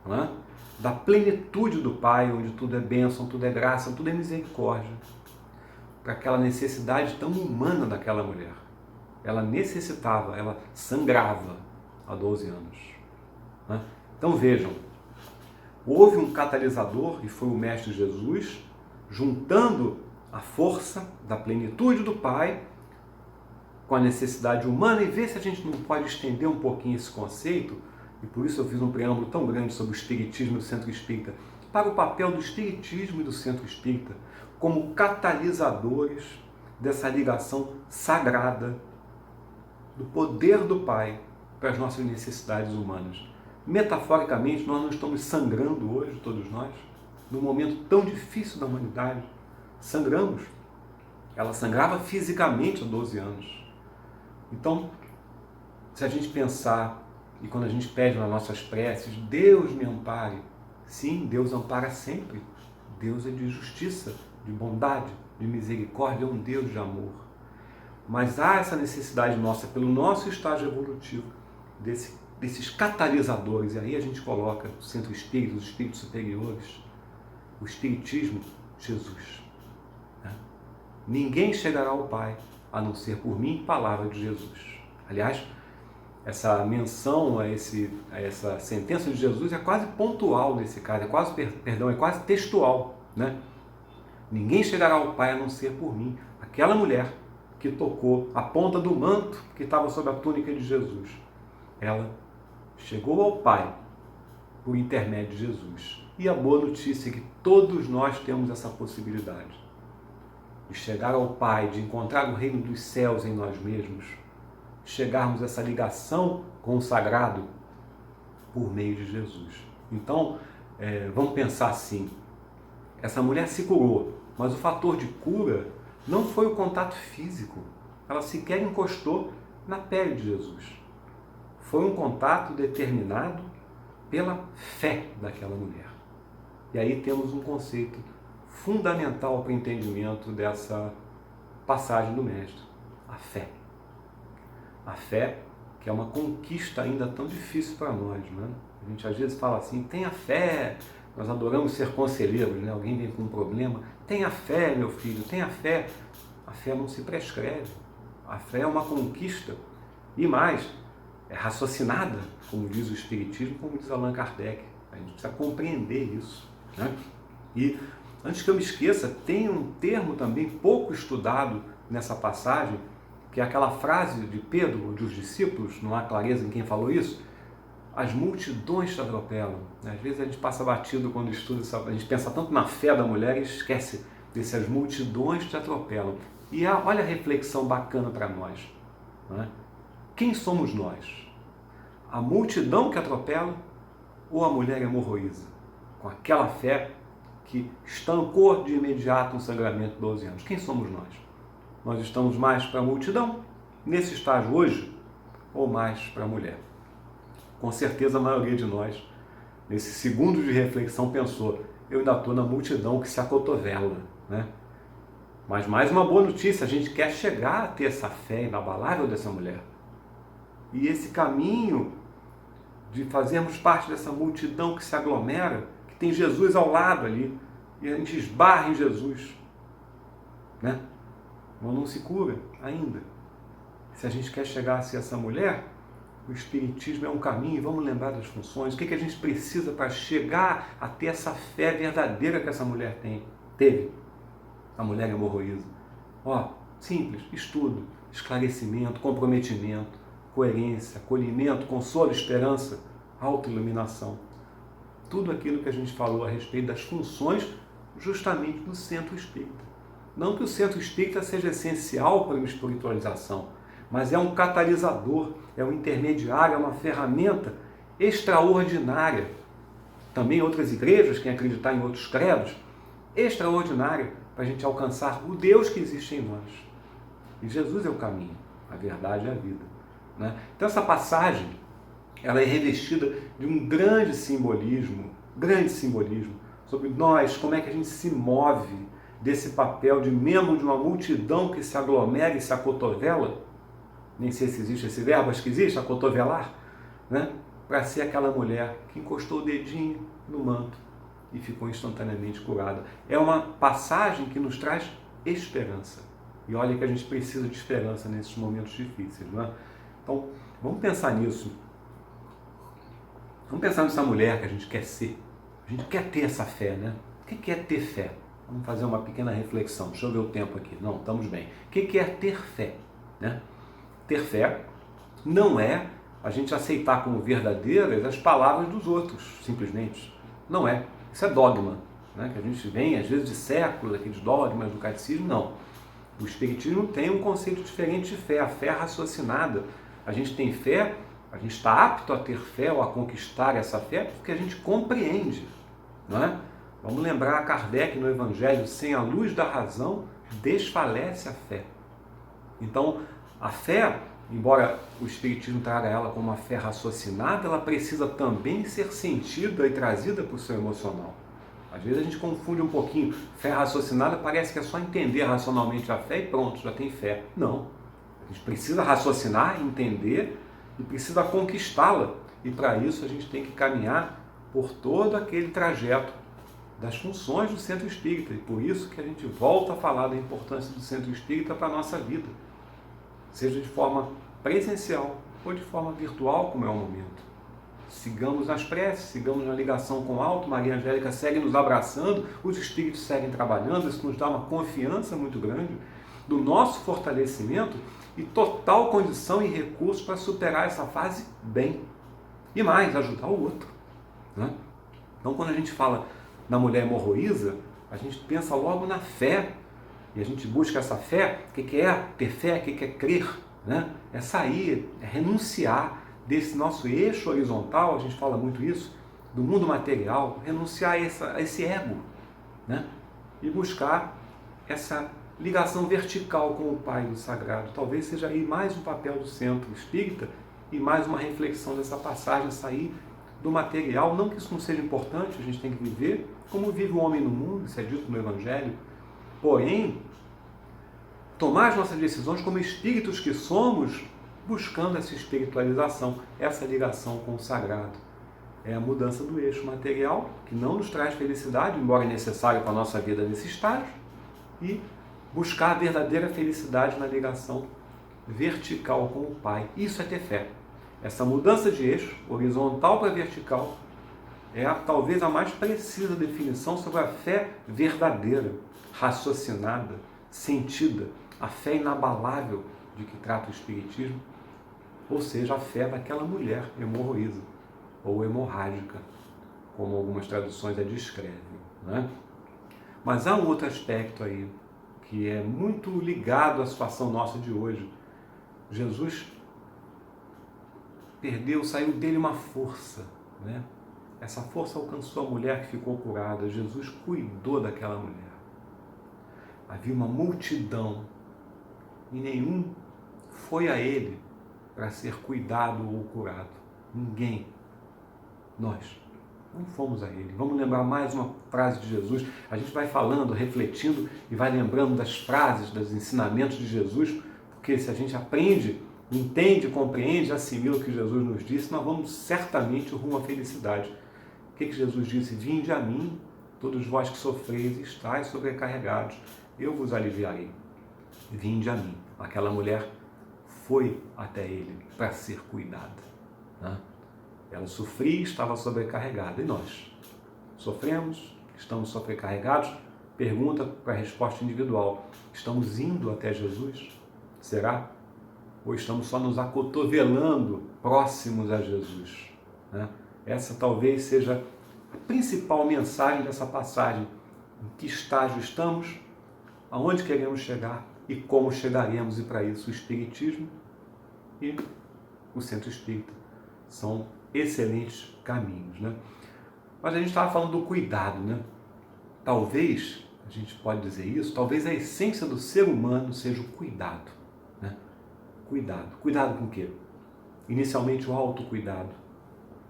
Speaker 2: né, da plenitude do Pai, onde tudo é bênção, tudo é graça, tudo é misericórdia, para aquela necessidade tão humana daquela mulher. Ela necessitava, ela sangrava há 12 anos. Né? Então vejam, houve um catalisador e foi o Mestre Jesus, juntando a força da plenitude do Pai com a necessidade humana, e ver se a gente não pode estender um pouquinho esse conceito. E por isso eu fiz um preâmbulo tão grande sobre o Espiritismo e o Centro Espírita, para o papel do Espiritismo e do Centro Espírita como catalisadores dessa ligação sagrada do poder do Pai para as nossas necessidades humanas. Metaforicamente, nós não estamos sangrando hoje, todos nós, num momento tão difícil da humanidade. Sangramos. Ela sangrava fisicamente há 12 anos. Então, Se a gente pensar, e quando a gente pede nas nossas preces, Deus me ampare, sim, Deus ampara sempre. Deus é de justiça, de bondade, de misericórdia, é um Deus de amor. Mas há essa necessidade nossa, pelo nosso estágio evolutivo, desses catalisadores, e aí a gente coloca o centro espírita, os espíritos superiores, o espiritismo, Jesus. Né? Ninguém chegará ao Pai, a não ser por mim, palavra de Jesus. Aliás, essa menção a essa sentença de Jesus é quase pontual nesse caso, é quase textual, né? Ninguém chegará ao Pai a não ser por mim. Aquela mulher que tocou a ponta do manto que estava sob a túnica de Jesus, ela chegou ao Pai por intermédio de Jesus. E a boa notícia é que todos nós temos essa possibilidade de chegar ao Pai, de encontrar o reino dos céus em nós mesmos, chegarmos a essa ligação com o sagrado por meio de Jesus. Então, vamos pensar assim, essa mulher se curou, mas o fator de cura não foi o contato físico, ela sequer encostou na pele de Jesus. Foi um contato determinado pela fé daquela mulher. E aí temos um conceito fundamental para o entendimento dessa passagem do Mestre, a fé. A fé, que é uma conquista ainda tão difícil para nós, né? A gente às vezes fala assim, tenha fé, nós adoramos ser conselheiros, né? Alguém vem com um problema, tenha fé, meu filho, tenha fé. A fé não se prescreve, a fé é uma conquista, e mais, é raciocinada, como diz o Espiritismo, como diz Allan Kardec. A gente precisa compreender isso, né? E, antes que eu me esqueça, tem um termo também pouco estudado nessa passagem, que é aquela frase de Pedro, dos discípulos, não há clareza em quem falou isso, as multidões te atropelam. Às vezes a gente passa batido quando estuda, a gente pensa tanto na fé da mulher e esquece desse as multidões te atropelam. E olha a reflexão bacana para nós. Não é? Quem somos nós? A multidão que atropela ou a mulher hemorroísa? Com aquela fé que estancou de imediato um sangramento de 12 anos. Quem somos nós? Nós estamos mais para a multidão, nesse estágio hoje, ou mais para a mulher? Com certeza a maioria de nós, nesse segundo de reflexão, pensou, eu ainda estou na multidão que se acotovela, né? Mas mais uma boa notícia, a gente quer chegar a ter essa fé inabalável dessa mulher. E esse caminho de fazermos parte dessa multidão que se aglomera, que tem Jesus ao lado ali, e a gente esbarra em Jesus, né? Mas não se cura ainda. Se a gente quer chegar a ser essa mulher, o Espiritismo é um caminho, vamos lembrar das funções, o que a gente precisa para chegar a ter essa fé verdadeira que essa mulher teve, a mulher hemorroísa. Simples, estudo, esclarecimento, comprometimento, coerência, acolhimento, consolo, esperança, autoiluminação. Tudo aquilo que a gente falou a respeito das funções justamente do centro espírita. Não que o centro espírita seja essencial para uma espiritualização, mas é um catalisador, é um intermediário, é uma ferramenta extraordinária. Também outras igrejas, quem acreditar em outros credos, extraordinária para a gente alcançar o Deus que existe em nós. E Jesus é o caminho, a verdade e a vida, né? Então essa passagem, ela é revestida de um grande simbolismo sobre nós, como é que a gente se move desse papel de membro de uma multidão que se aglomera e se acotovela, nem sei se existe esse verbo, acho que existe, acotovelar, né? Para ser aquela mulher que encostou o dedinho no manto e ficou instantaneamente curada. É uma passagem que nos traz esperança. E olha que a gente precisa de esperança nesses momentos difíceis, não é? Então, vamos pensar nisso. Vamos pensar nessa mulher que a gente quer ser. A gente quer ter essa fé, né? O que é ter fé? Vamos fazer uma pequena reflexão. Deixa eu ver o tempo aqui. Não, estamos bem. O que é ter fé? Né? Ter fé não é a gente aceitar como verdadeiras as palavras dos outros, simplesmente. Não é. Isso é dogma, né? Que a gente vem, às vezes, de séculos, aqueles dogmas do catecismo. Não. O Espiritismo tem um conceito diferente de fé, a fé raciocinada. A gente tem fé, a gente está apto a ter fé ou a conquistar essa fé porque a gente compreende, não é? Vamos lembrar Kardec no Evangelho, sem a luz da razão, desfalece a fé. Então, a fé embora o Espiritismo traga ela como uma fé raciocinada, ela precisa também ser sentida e trazida para o seu emocional. Às vezes a gente confunde um pouquinho. Fé raciocinada parece que é só entender racionalmente a fé e pronto, já tem fé. Não. A gente precisa raciocinar, entender e precisa conquistá-la. E para isso a gente tem que caminhar por todo aquele trajeto das funções do centro espírita. E por isso que a gente volta a falar da importância do centro espírita para a nossa vida. Seja de forma presencial ou de forma virtual, como é o momento. Sigamos nas preces, sigamos na ligação com o alto, Maria Angélica segue nos abraçando, os espíritos seguem trabalhando, isso nos dá uma confiança muito grande do nosso fortalecimento e total condição e recurso para superar essa fase bem. E mais, ajudar o outro. Né? Então, quando a gente fala na mulher hemorroísa, a gente pensa logo na fé. E a gente busca essa fé. O que é ter fé? O que é crer? Né? É sair, é renunciar desse nosso eixo horizontal, a gente fala muito isso, do mundo material, renunciar a esse ego, né? E buscar essa ligação vertical com o Pai do Sagrado. Talvez seja aí mais um papel do centro espírita e mais uma reflexão dessa passagem, sair do material. Não que isso não seja importante, a gente tem que viver como vive o homem no mundo, isso é dito no Evangelho, porém, tomar as nossas decisões como espíritos que somos, buscando essa espiritualização, essa ligação com o sagrado. É a mudança do eixo material, que não nos traz felicidade, embora necessário para a nossa vida nesse estágio, e buscar a verdadeira felicidade na ligação vertical com o Pai. Isso é ter fé. Essa mudança de eixo, horizontal para vertical, é talvez a mais precisa definição sobre a fé verdadeira, raciocinada, sentida, a fé inabalável de que trata o Espiritismo, ou seja, a fé daquela mulher hemorroísa ou hemorrágica, como algumas traduções a descrevem. Né? Mas há um outro aspecto aí, que é muito ligado à situação nossa de hoje. Jesus saiu dele uma força, né? Essa força alcançou a mulher que ficou curada. Jesus cuidou daquela mulher. Havia uma multidão e nenhum foi a ele para ser cuidado ou curado. Ninguém. Nós não fomos a ele. Vamos lembrar mais uma frase de Jesus. A gente vai falando, refletindo e vai lembrando das frases, dos ensinamentos de Jesus, porque se a gente aprende, entende, compreende, assimila o que Jesus nos disse, nós vamos certamente rumo à felicidade. O que Jesus disse? Vinde a mim, todos vós que sofreis e estáis sobrecarregados, eu vos aliviarei. Vinde a mim. Aquela mulher foi até ele para ser cuidada. Né? Ela sofria, estava sobrecarregada. E nós? Sofremos, estamos sobrecarregados? Pergunta para a resposta individual. Estamos indo até Jesus? Será? Ou estamos só nos acotovelando próximos a Jesus? Né? Essa talvez seja a principal mensagem dessa passagem. Em que estágio estamos? Aonde queremos chegar? E como chegaremos? E para isso o Espiritismo e o Centro Espírita são excelentes caminhos, né? Mas a gente estava falando do cuidado, né? Talvez, a gente pode dizer isso, talvez a essência do ser humano seja o cuidado, né? Cuidado. Cuidado com o quê? Inicialmente o autocuidado.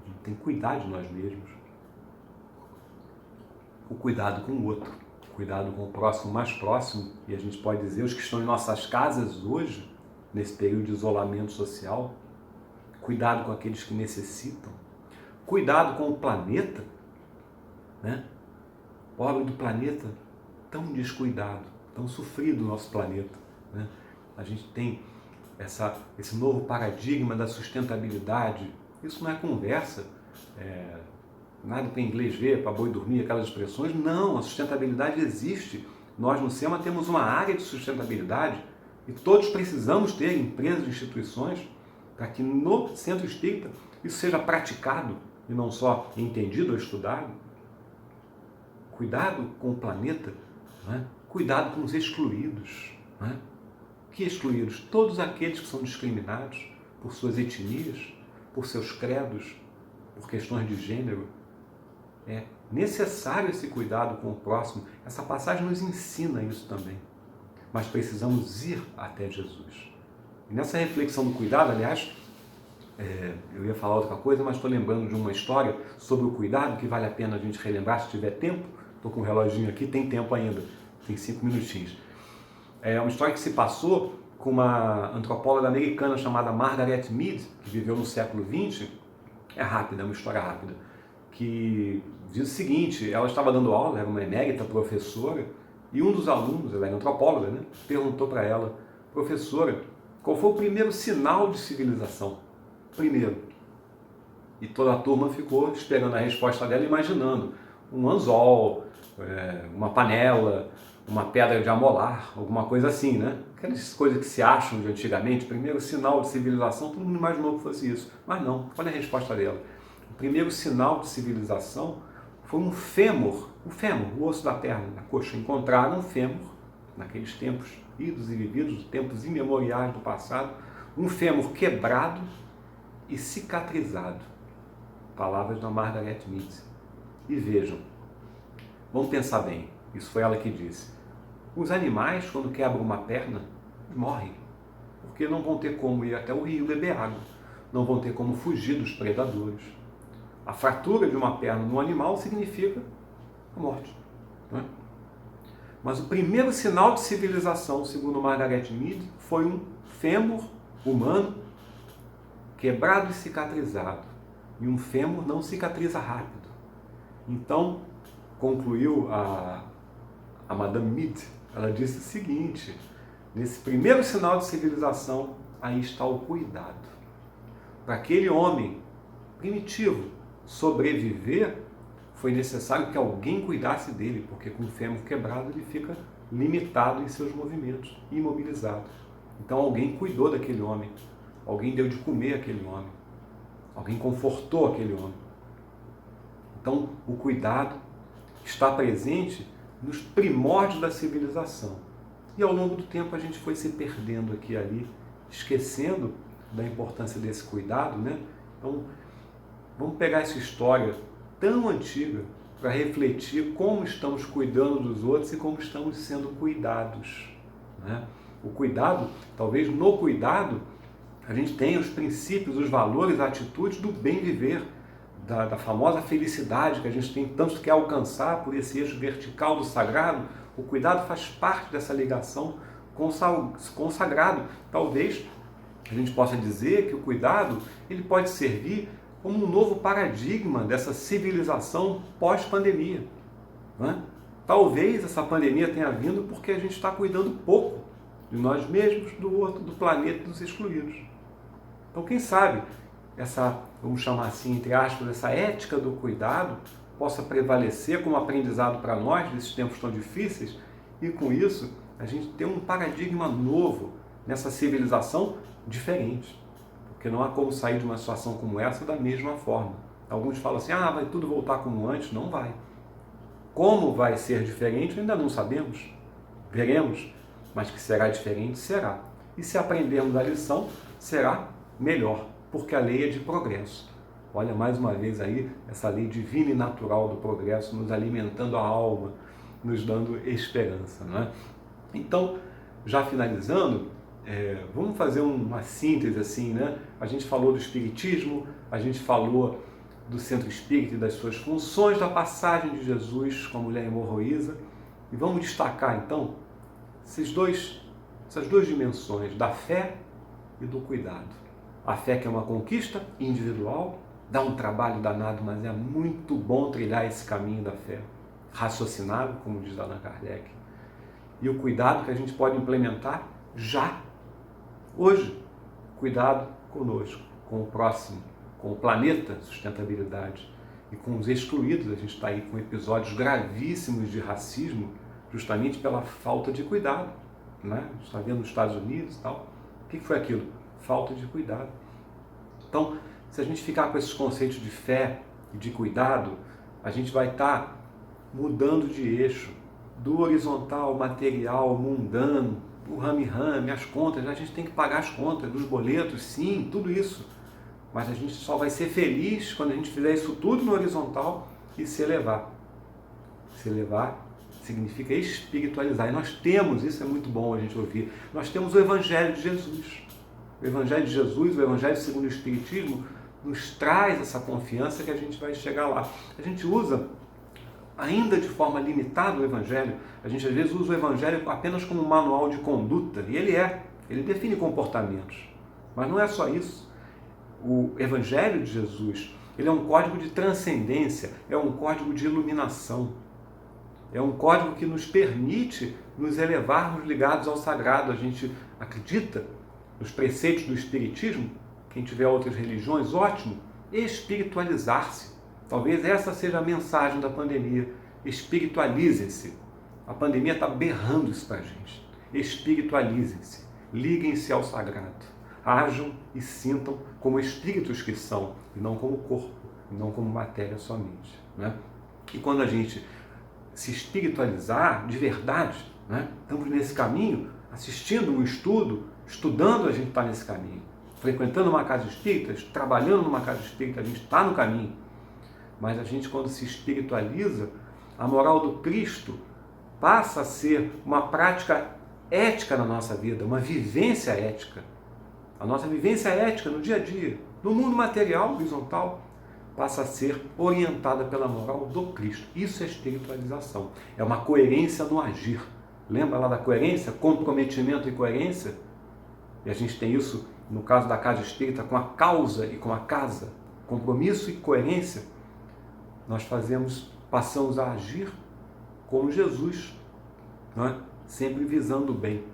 Speaker 2: A gente tem que cuidar de nós mesmos. O cuidado com o outro. Cuidado com o próximo mais próximo, e a gente pode dizer os que estão em nossas casas hoje, nesse período de isolamento social. Cuidado com aqueles que necessitam. Cuidado com o planeta, né? Pobre do planeta, tão descuidado, tão sofrido o nosso planeta, né? A gente tem esse novo paradigma da sustentabilidade. Isso não é conversa, nada para inglês ver, para boi dormir, aquelas expressões. Não, a sustentabilidade existe. Nós no SEMA temos uma área de sustentabilidade e todos precisamos ter empresas e instituições para que no Centro Espírita isso seja praticado e não só entendido ou estudado. Cuidado com o planeta, né? Cuidado com os excluídos. Né? Que excluídos? Todos aqueles que são discriminados por suas etnias, por seus credos, por questões de gênero. É necessário esse cuidado com o próximo. Essa passagem nos ensina isso também. Mas precisamos ir até Jesus. E nessa reflexão do cuidado, aliás, eu ia falar outra coisa, mas estou lembrando de uma história sobre o cuidado que vale a pena a gente relembrar se tiver tempo. Estou com um reloginho aqui, tem tempo ainda, tem 5 minutinhos. É uma história que se passou com uma antropóloga americana chamada Margaret Mead, que viveu no século XX. É rápida, é uma história rápida, que diz o seguinte: ela estava dando aula, era uma emérita professora, e um dos alunos, ela era antropóloga, né, perguntou para ela: professora, qual foi o primeiro sinal de civilização? Primeiro. E toda a turma ficou esperando a resposta dela, imaginando um anzol, uma panela, uma pedra de amolar, alguma coisa assim, né? Aquelas coisas que se acham de antigamente, primeiro sinal de civilização, todo mundo imaginou que fosse isso. Mas não, olha a resposta dela. O primeiro sinal de civilização foi um fêmur, o osso da perna, da coxa. Encontraram um fêmur, naqueles tempos idos e vividos, tempos imemoriais do passado, um fêmur quebrado e cicatrizado. Palavras da Margaret Mead. E vejam, vamos pensar bem, isso foi ela que disse. Os animais, quando quebram uma perna, morrem, porque não vão ter como ir até o rio beber água, não vão ter como fugir dos predadores. A fratura de uma perna no animal significa a morte. Não é? Mas o primeiro sinal de civilização, segundo Margaret Mead, foi um fêmur humano quebrado e cicatrizado. E um fêmur não cicatriza rápido. Então, concluiu a Madame Mead, ela disse o seguinte: nesse primeiro sinal de civilização, aí está o cuidado. Para aquele homem primitivo sobreviver, foi necessário que alguém cuidasse dele, porque com o fêmur quebrado ele fica limitado em seus movimentos, imobilizado. Então alguém cuidou daquele homem, alguém deu de comer àquele homem, alguém confortou aquele homem. Então o cuidado está presente nos primórdios da civilização. E ao longo do tempo a gente foi se perdendo aqui e ali, esquecendo da importância desse cuidado, né? Então vamos pegar essa história tão antiga para refletir como estamos cuidando dos outros e como estamos sendo cuidados, né? O cuidado, talvez no cuidado, a gente tenha os princípios, os valores, as atitudes do bem viver, da famosa felicidade que a gente tem tanto quer alcançar por esse eixo vertical do sagrado. O cuidado faz parte dessa ligação com o sagrado. Talvez a gente possa dizer que o cuidado ele pode servir como um novo paradigma dessa civilização pós-pandemia, né? Talvez essa pandemia tenha vindo porque a gente está cuidando pouco de nós mesmos, do outro, do planeta, dos excluídos. Então, quem sabe essa, vamos chamar assim, entre aspas, essa ética do cuidado possa prevalecer como aprendizado para nós nesses tempos tão difíceis, e com isso a gente ter um paradigma novo nessa civilização diferente. Porque não há como sair de uma situação como essa da mesma forma. Alguns falam assim: vai tudo voltar como antes. Não vai. Como vai ser diferente ainda não sabemos. Veremos, mas que será diferente, será. E se aprendermos a lição, será melhor, porque a lei é de progresso. Olha mais uma vez aí essa lei divina e natural do progresso, nos alimentando a alma, nos dando esperança, não é? Então, já finalizando, vamos fazer uma síntese assim, né? A gente falou do espiritismo, a gente falou do centro espírita e das suas funções, da passagem de Jesus com a mulher hemorroísa, e vamos destacar então essas duas dimensões da fé e do cuidado. A fé, que é uma conquista individual, dá um trabalho danado, mas é muito bom trilhar esse caminho da fé, raciocinado, como diz Allan Kardec. E o cuidado que a gente pode implementar já, hoje. Cuidado conosco, com o próximo, com o planeta, sustentabilidade, e com os excluídos. A gente está aí com episódios gravíssimos de racismo, justamente pela falta de cuidado, né? A gente está vendo nos Estados Unidos e tal. O que foi aquilo? Falta de cuidado. Então, se a gente ficar com esses conceitos de fé e de cuidado, a gente vai estar mudando de eixo, do horizontal, material, mundano, o rame-rame, as contas. A gente tem que pagar as contas dos boletos, sim, tudo isso. Mas a gente só vai ser feliz quando a gente fizer isso tudo no horizontal e se elevar. Se elevar significa espiritualizar. E nós temos, isso é muito bom a gente ouvir, nós temos o Evangelho de Jesus. O Evangelho de Jesus, o Evangelho segundo o Espiritismo, nos traz essa confiança que a gente vai chegar lá. A gente usa, ainda de forma limitada, o Evangelho. A gente às vezes usa o Evangelho apenas como um manual de conduta, e ele define comportamentos. Mas não é só isso. O Evangelho de Jesus, ele é um código de transcendência, é um código de iluminação. É um código que nos permite nos elevarmos ligados ao sagrado. A gente acredita nos preceitos do Espiritismo, quem tiver outras religiões, ótimo, espiritualizar-se. Talvez essa seja a mensagem da pandemia. Espiritualizem-se. A pandemia está berrando isso para a gente. Espiritualizem-se. Liguem-se ao sagrado. Ajam e sintam como espíritos que são, e não como corpo, e não como matéria somente. Né? E quando a gente se espiritualizar de verdade, né? Estamos nesse caminho, assistindo um estudo, estudando, a gente está nesse caminho. Frequentando uma casa espírita, trabalhando numa casa espírita, a gente está no caminho. Mas a gente, quando se espiritualiza, a moral do Cristo passa a ser uma prática ética na nossa vida, uma vivência ética. A nossa vivência ética no dia a dia, no mundo material, horizontal, passa a ser orientada pela moral do Cristo. Isso é espiritualização. É uma coerência no agir. Lembra lá da coerência? Comprometimento e coerência? E a gente tem isso, no caso da casa espírita, com a causa e com a casa. Compromisso e coerência. Nós passamos a agir como Jesus, não é? Sempre visando o bem,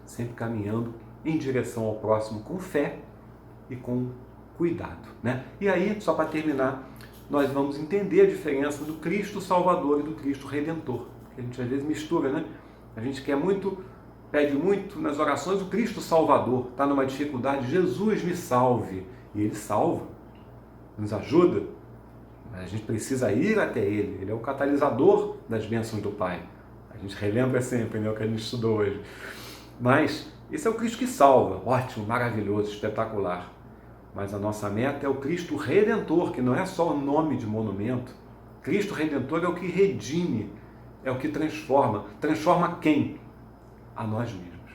Speaker 2: sempre caminhando em direção ao próximo com fé e com cuidado, né? E aí, só para terminar, nós vamos entender a diferença do Cristo Salvador e do Cristo Redentor. Porque a gente às vezes mistura, né? A gente pede muito nas orações o Cristo Salvador, está numa dificuldade, Jesus me salve. E Ele salva, nos ajuda, mas a gente precisa ir até Ele. Ele é o catalisador das bênçãos do Pai. A gente relembra sempre, né, o que a gente estudou hoje. Mas esse é o Cristo que salva, ótimo, maravilhoso, espetacular. Mas a nossa meta é o Cristo Redentor, que não é só o nome de monumento. Cristo Redentor é o que redime, é o que transforma. Transforma quem? A nós mesmos.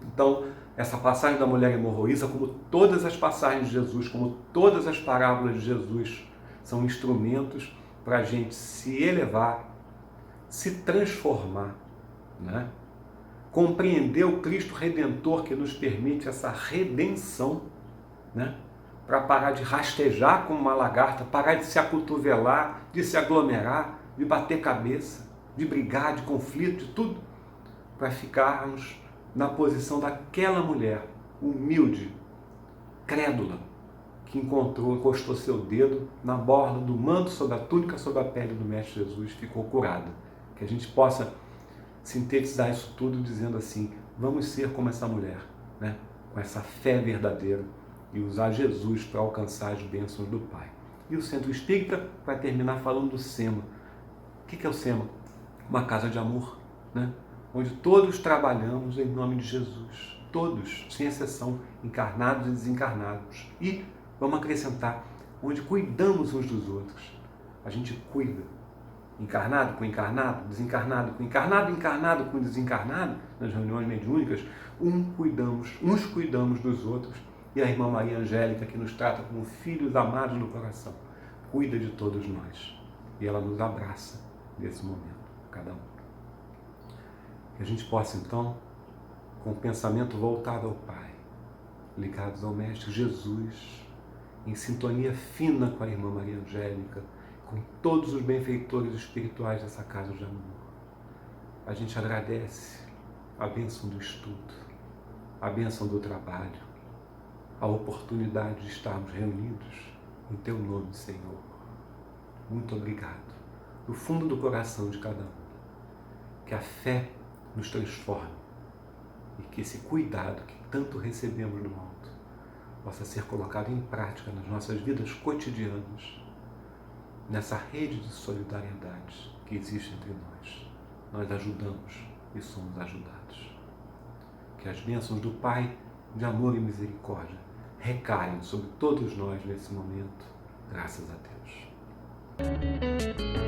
Speaker 2: Então, essa passagem da mulher hemorroísa, como todas as passagens de Jesus, como todas as parábolas de Jesus, são instrumentos para a gente se elevar, se transformar, né? Compreender o Cristo Redentor que nos permite essa redenção, né? Para parar de rastejar como uma lagarta, parar de se acotovelar, de se aglomerar, de bater cabeça, de brigar, de conflito, de tudo, para ficarmos na posição daquela mulher humilde, crédula, que encostou seu dedo na borla do manto sobre a túnica, sobre a pele do Mestre Jesus, ficou curada. Que a gente possa sintetizar isso tudo dizendo assim, vamos ser como essa mulher, né? Com essa fé verdadeira, e usar Jesus para alcançar as bênçãos do Pai. E o Centro Espírita vai terminar falando do SEMA. O que é o SEMA? Uma casa de amor, né? Onde todos trabalhamos em nome de Jesus. Todos, sem exceção, encarnados e desencarnados. E, vamos acrescentar, onde cuidamos uns dos outros. A gente cuida. Encarnado com encarnado, desencarnado com encarnado, encarnado com desencarnado, nas reuniões mediúnicas, uns cuidamos dos outros. E a irmã Maria Angélica, que nos trata como filhos amados do coração, cuida de todos nós. E ela nos abraça nesse momento, cada um. Que a gente possa, então, com o pensamento voltado ao Pai, ligados ao Mestre Jesus, em sintonia fina com a irmã Maria Angélica, com todos os benfeitores espirituais dessa casa de amor, a gente agradece a bênção do estudo, a bênção do trabalho, a oportunidade de estarmos reunidos em Teu nome, Senhor. Muito obrigado. Do fundo do coração de cada um. Que a fé nos transforme e que esse cuidado que tanto recebemos do alto possa ser colocado em prática nas nossas vidas cotidianas, nessa rede de solidariedade que existe entre nós. Nós ajudamos e somos ajudados. Que as bênçãos do Pai de amor e misericórdia recaiam sobre todos nós nesse momento, graças a Deus.